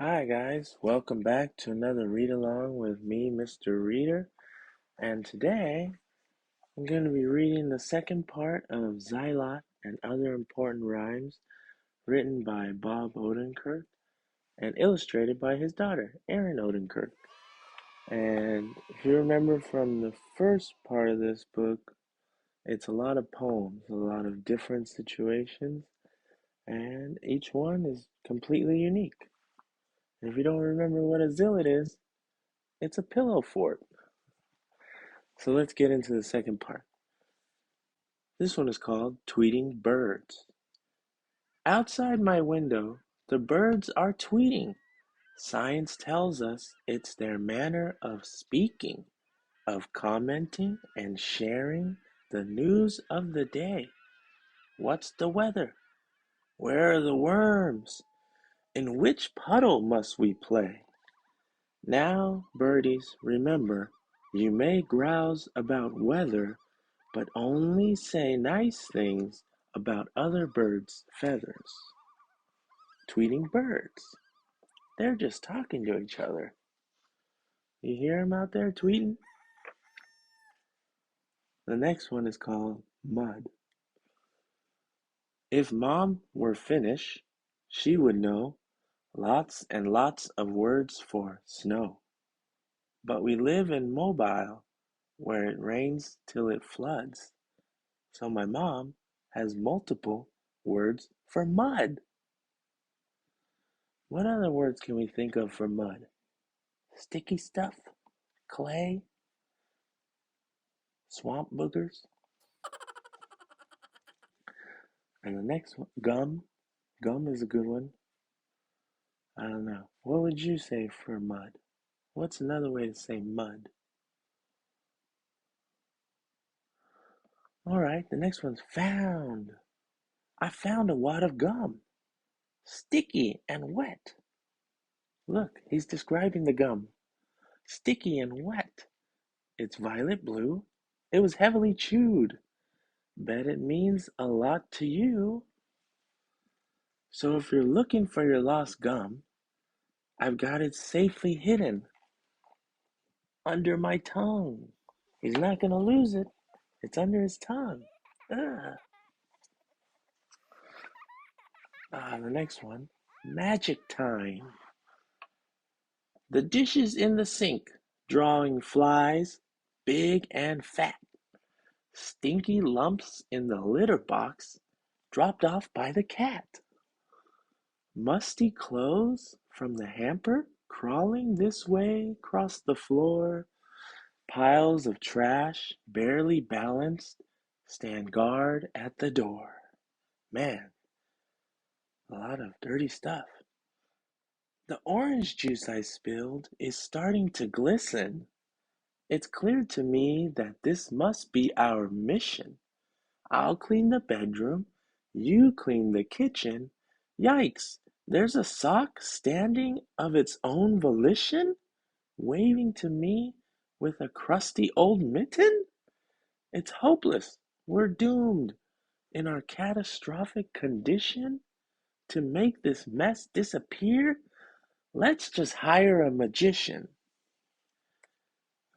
Hi guys, welcome back to another read along with me, Mr. Reader. And today I'm going to be reading the second part of Zilot and Other Important Rhymes, written by Bob Odenkirk and illustrated by his daughter, Erin Odenkirk. And if you remember from the first part of this book, it's a lot of poems, a lot of different situations, and each one is completely unique. And if you don't remember what a zillet is, it's a pillow fort. So let's get into the second part. This one is called Tweeting Birds. Outside my window, the birds are tweeting. Science tells us it's their manner of speaking, of commenting and sharing the news of the day. What's the weather? Where are the worms? In which puddle must we play? Now, birdies, remember, you may grouse about weather, but only say nice things about other birds' feathers. Tweeting birds. They're just talking to each other. You hear them out there tweeting? The next one is called Mud. If Mom were Finnish, she would know lots and lots of words for snow. But we live in Mobile, where it rains till it floods. So my mom has multiple words for mud. What other words can we think of for mud? Sticky stuff? Clay? Swamp boogers? And the next one, gum. Gum is a good one. I don't know. What would you say for mud? What's another way to say mud? All right, the next one's found. I found a wad of gum. Sticky and wet. Look, he's describing the gum. Sticky and wet. It's violet blue. It was heavily chewed. Bet it means a lot to you. So if you're looking for your lost gum, I've got it safely hidden under my tongue. He's not going to lose it. It's under his tongue. Ah. The next one. Magic time. The dishes in the sink, drawing flies, big and fat. Stinky lumps in the litter box, dropped off by the cat. Musty clothes from the hamper, crawling this way across the floor. Piles of trash, barely balanced, stand guard at the door. Man, a lot of dirty stuff. The orange juice I spilled is starting to glisten. It's clear to me that this must be our mission. I'll clean the bedroom, you clean the kitchen. Yikes, there's a sock standing of its own volition, waving to me with a crusty old mitten? It's hopeless. We're doomed. In our catastrophic condition, to make this mess disappear, let's just hire a magician.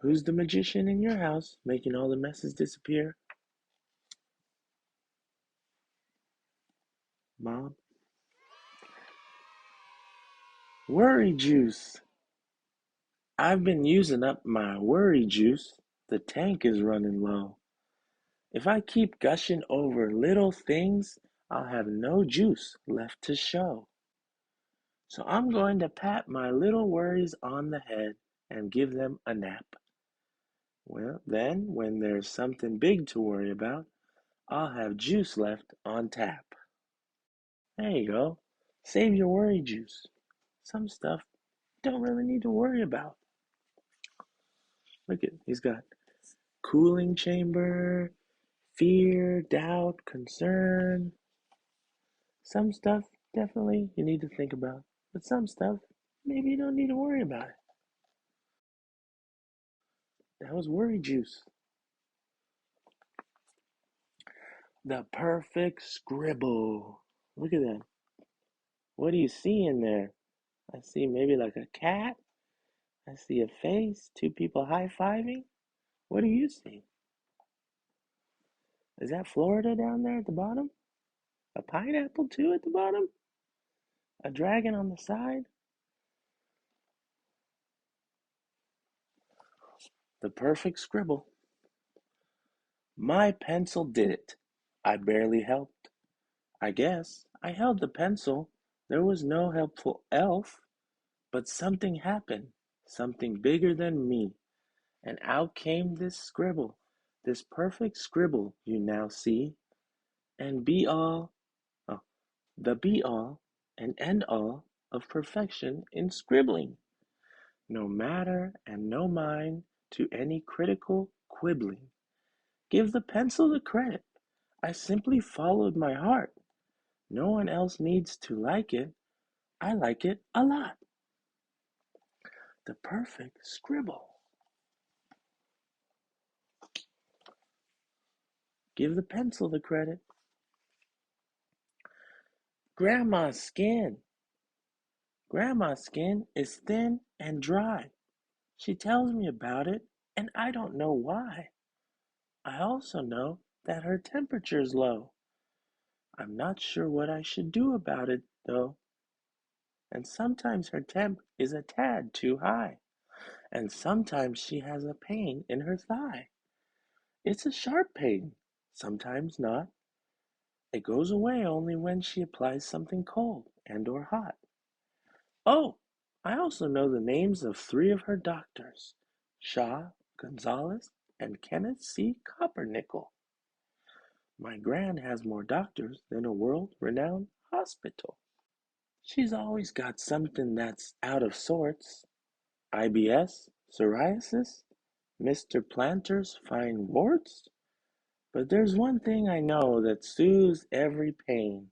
Who's the magician in your house making all the messes disappear? Mom? Worry juice. I've been using up my worry juice. The tank is running low. If I keep gushing over little things, I'll have no juice left to show. So I'm going to pat my little worries on the head and give them a nap. Well, then, when there's something big to worry about, I'll have juice left on tap. There you go. Save your worry juice. Some stuff you don't really need to worry about. Look at, he's got cooling chamber, fear, doubt, concern. Some stuff definitely you need to think about, but some stuff maybe you don't need to worry about it. That was worry juice. The perfect scribble. Look at that. What do you see in there? I see maybe like a cat. I see a face, two people high-fiving. What do you see? Is that Florida down there at the bottom? A pineapple too at the bottom? A dragon on the side? The perfect scribble. My pencil did it. I barely helped. I guess I held the pencil. There was no helpful elf, but something happened, something bigger than me, and out came this scribble, this perfect scribble you now see, and be all, oh, the be all and end all of perfection in scribbling. No matter and no mind to any critical quibbling. Give the pencil the credit. I simply followed my heart. No one else needs to like it. I like it a lot. The perfect scribble. Give the pencil the credit. Grandma's skin. Grandma's skin is thin and dry. She tells me about it, and I don't know why. I also know that her temperature's low. I'm not sure what I should do about it, though. And sometimes her temp is a tad too high, and sometimes she has a pain in her thigh. It's a sharp pain, sometimes not. It goes away only when she applies something cold and or hot. Oh, I also know the names of three of her doctors, Shaw, Gonzalez, and Kenneth C. Coppernickel. My gran has more doctors than a world-renowned hospital. She's always got something that's out of sorts. IBS, psoriasis, Mr. Planter's fine warts. But there's one thing I know that soothes every pain.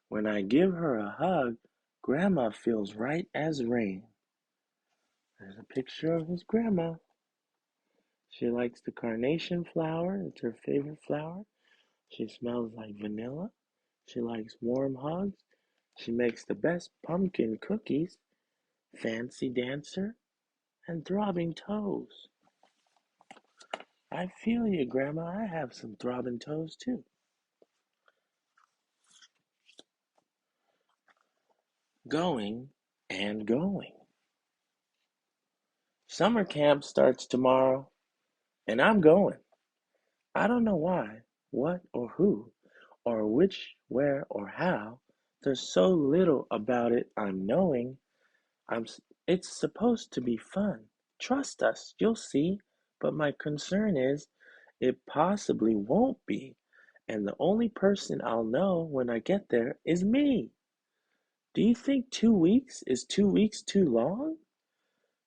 When I give her a hug, Grandma feels right as rain. There's a picture of his grandma. She likes the carnation flower. It's her favorite flower. She smells like vanilla. She likes warm hugs. She makes the best pumpkin cookies, fancy dancer, and throbbing toes. I feel you, Grandma. I have some throbbing toes too. Going and going. Summer camp starts tomorrow, and I'm going. I don't know why, what, or who, or which, where, or how. There's so little about it I'm knowing. It's supposed to be fun. Trust us, you'll see. But my concern is, it possibly won't be. And the only person I'll know when I get there is me. Do you think 2 weeks is 2 weeks too long?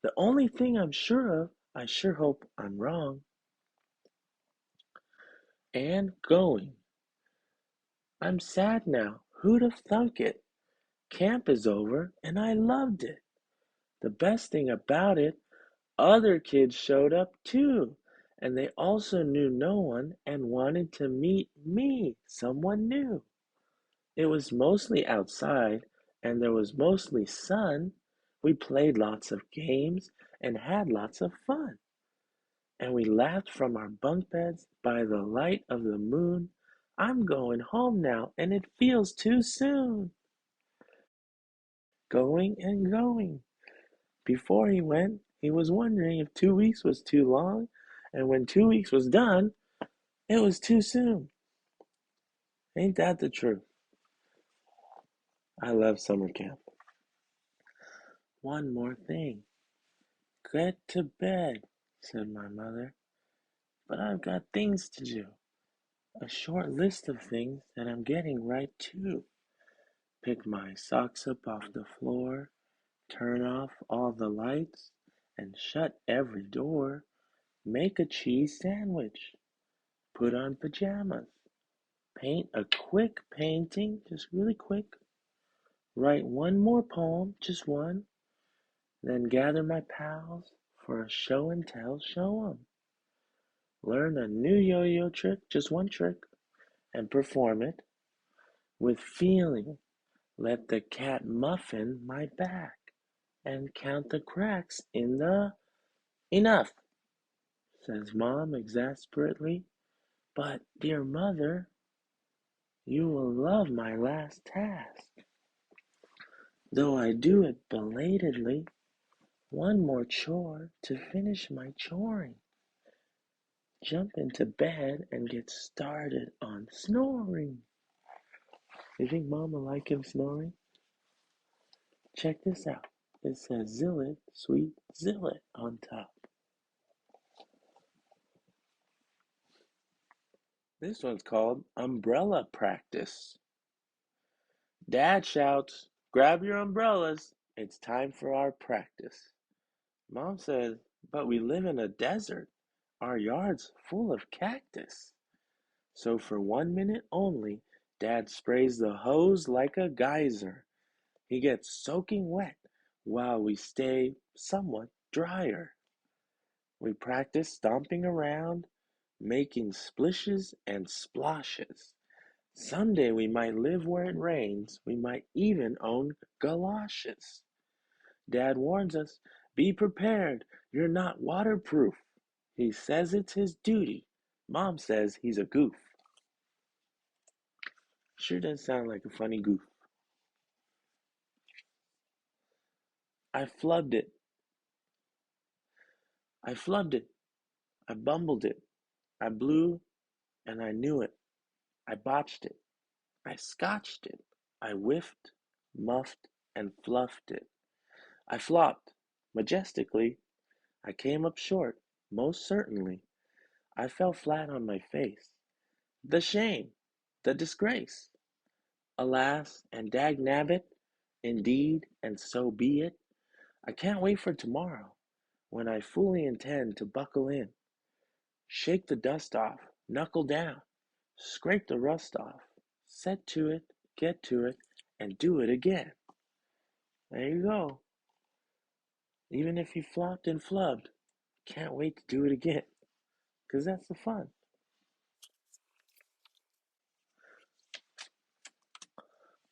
The only thing I'm sure of, I sure hope I'm wrong. And going. I'm sad now. Who'd have thunk it? Camp is over, and I loved it. The best thing about it, other kids showed up too, and they also knew no one and wanted to meet me, someone new. It was mostly outside, and there was mostly sun. We played lots of games and had lots of fun. And we laughed from our bunk beds by the light of the moon. I'm going home now, and it feels too soon. Going and going. Before he went, he was wondering if 2 weeks was too long, and when 2 weeks was done, it was too soon. Ain't that the truth? I love summer camp. One more thing. Get to bed, said my mother, but I've got things to do. A short list of things that I'm getting right to. Pick my socks up off the floor, turn off all the lights, and shut every door. Make a cheese sandwich. Put on pajamas. Paint a quick painting, just really quick. Write one more poem, just one. Then gather my pals for a show and tell, show 'em. Learn a new yo-yo trick, just one trick, and perform it with feeling. Let the cat muffin my back. and count the cracks in the... Enough, says Mom exasperately. But, dear mother, you will love my last task. Though I do it belatedly, one more chore to finish my choring. Jump into bed and get started on snoring. You think Mom will like him snoring? Check this out. It says Zilot, sweet Zilot on top. This one's called Umbrella Practice. Dad shouts, grab your umbrellas. It's time for our practice. Mom says, but we live in a desert. Our yard's full of cactus. So for 1 minute only, Dad sprays the hose like a geyser. He gets soaking wet while we stay somewhat drier. We practice stomping around, making splishes and splashes. Someday we might live where it rains. We might even own galoshes. Dad warns us, be prepared. You're not waterproof. He says it's his duty. Mom says he's a goof. Sure does sound like a funny goof. I flubbed it. I flubbed it. I bumbled it. I blew and I knew it. I botched it. I scotched it. I whiffed, muffed, and fluffed it. I flopped majestically. I came up short, most certainly. I fell flat on my face. The shame! The disgrace! Alas, and dag nabbit, indeed, and so be it. I can't wait for tomorrow, when I fully intend to buckle in, shake the dust off, knuckle down, scrape the rust off, set to it, get to it, and do it again. There you go. Even if you flopped and flubbed, can't wait to do it again, because that's the fun.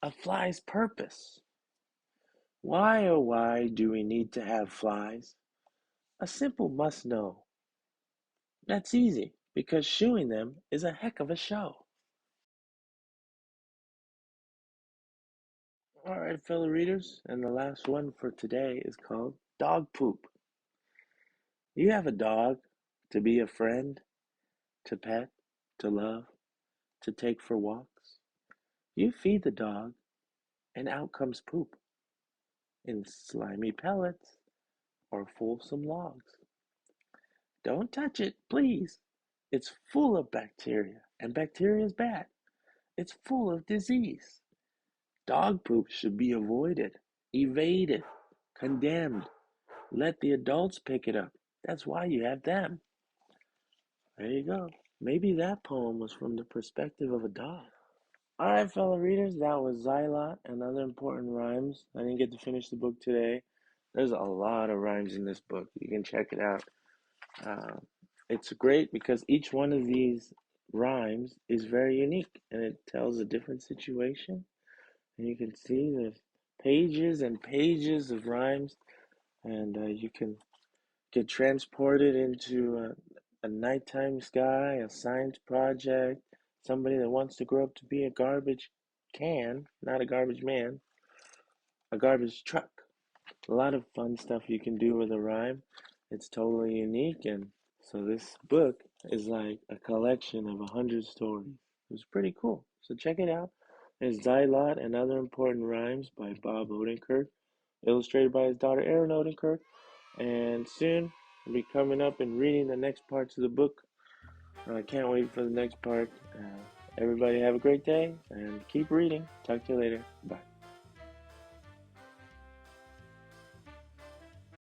A fly's purpose. Why, oh why, do we need to have flies? A simple must know. That's easy, because shooing them is a heck of a show. Alright, fellow readers, and the last one for today is called Dog Poop. You have a dog to be a friend, to pet, to love, to take for walks. You feed the dog, and out comes poop in slimy pellets or fulsome logs. Don't touch it, please. It's full of bacteria, and bacteria is bad. It's full of disease. Dog poop should be avoided, evaded, condemned. Let the adults pick it up. That's why you have them. There you go. Maybe that poem was from the perspective of a dog. Alright, fellow readers, that was Zilot and Other Important Rhymes. I didn't get to finish the book today. There's a lot of rhymes in this book. You can check it out. It's great because each one of these rhymes is very unique and it tells a different situation. And you can see there's pages and pages of rhymes, and you can get transported into a nighttime sky, a science project, somebody that wants to grow up to be a garbage can, not a garbage man, a garbage truck. A lot of fun stuff you can do with a rhyme. It's totally unique, and so this book is like a collection of 100 stories. It was pretty cool. So check it out. It's Zilot and Other Important Rhymes by Bob Odenkirk, illustrated by his daughter Erin Odenkirk. And soon we'll be coming up and reading the next parts of the book. I can't wait for the next part. Everybody have a great day and keep reading. Talk to you later. Bye.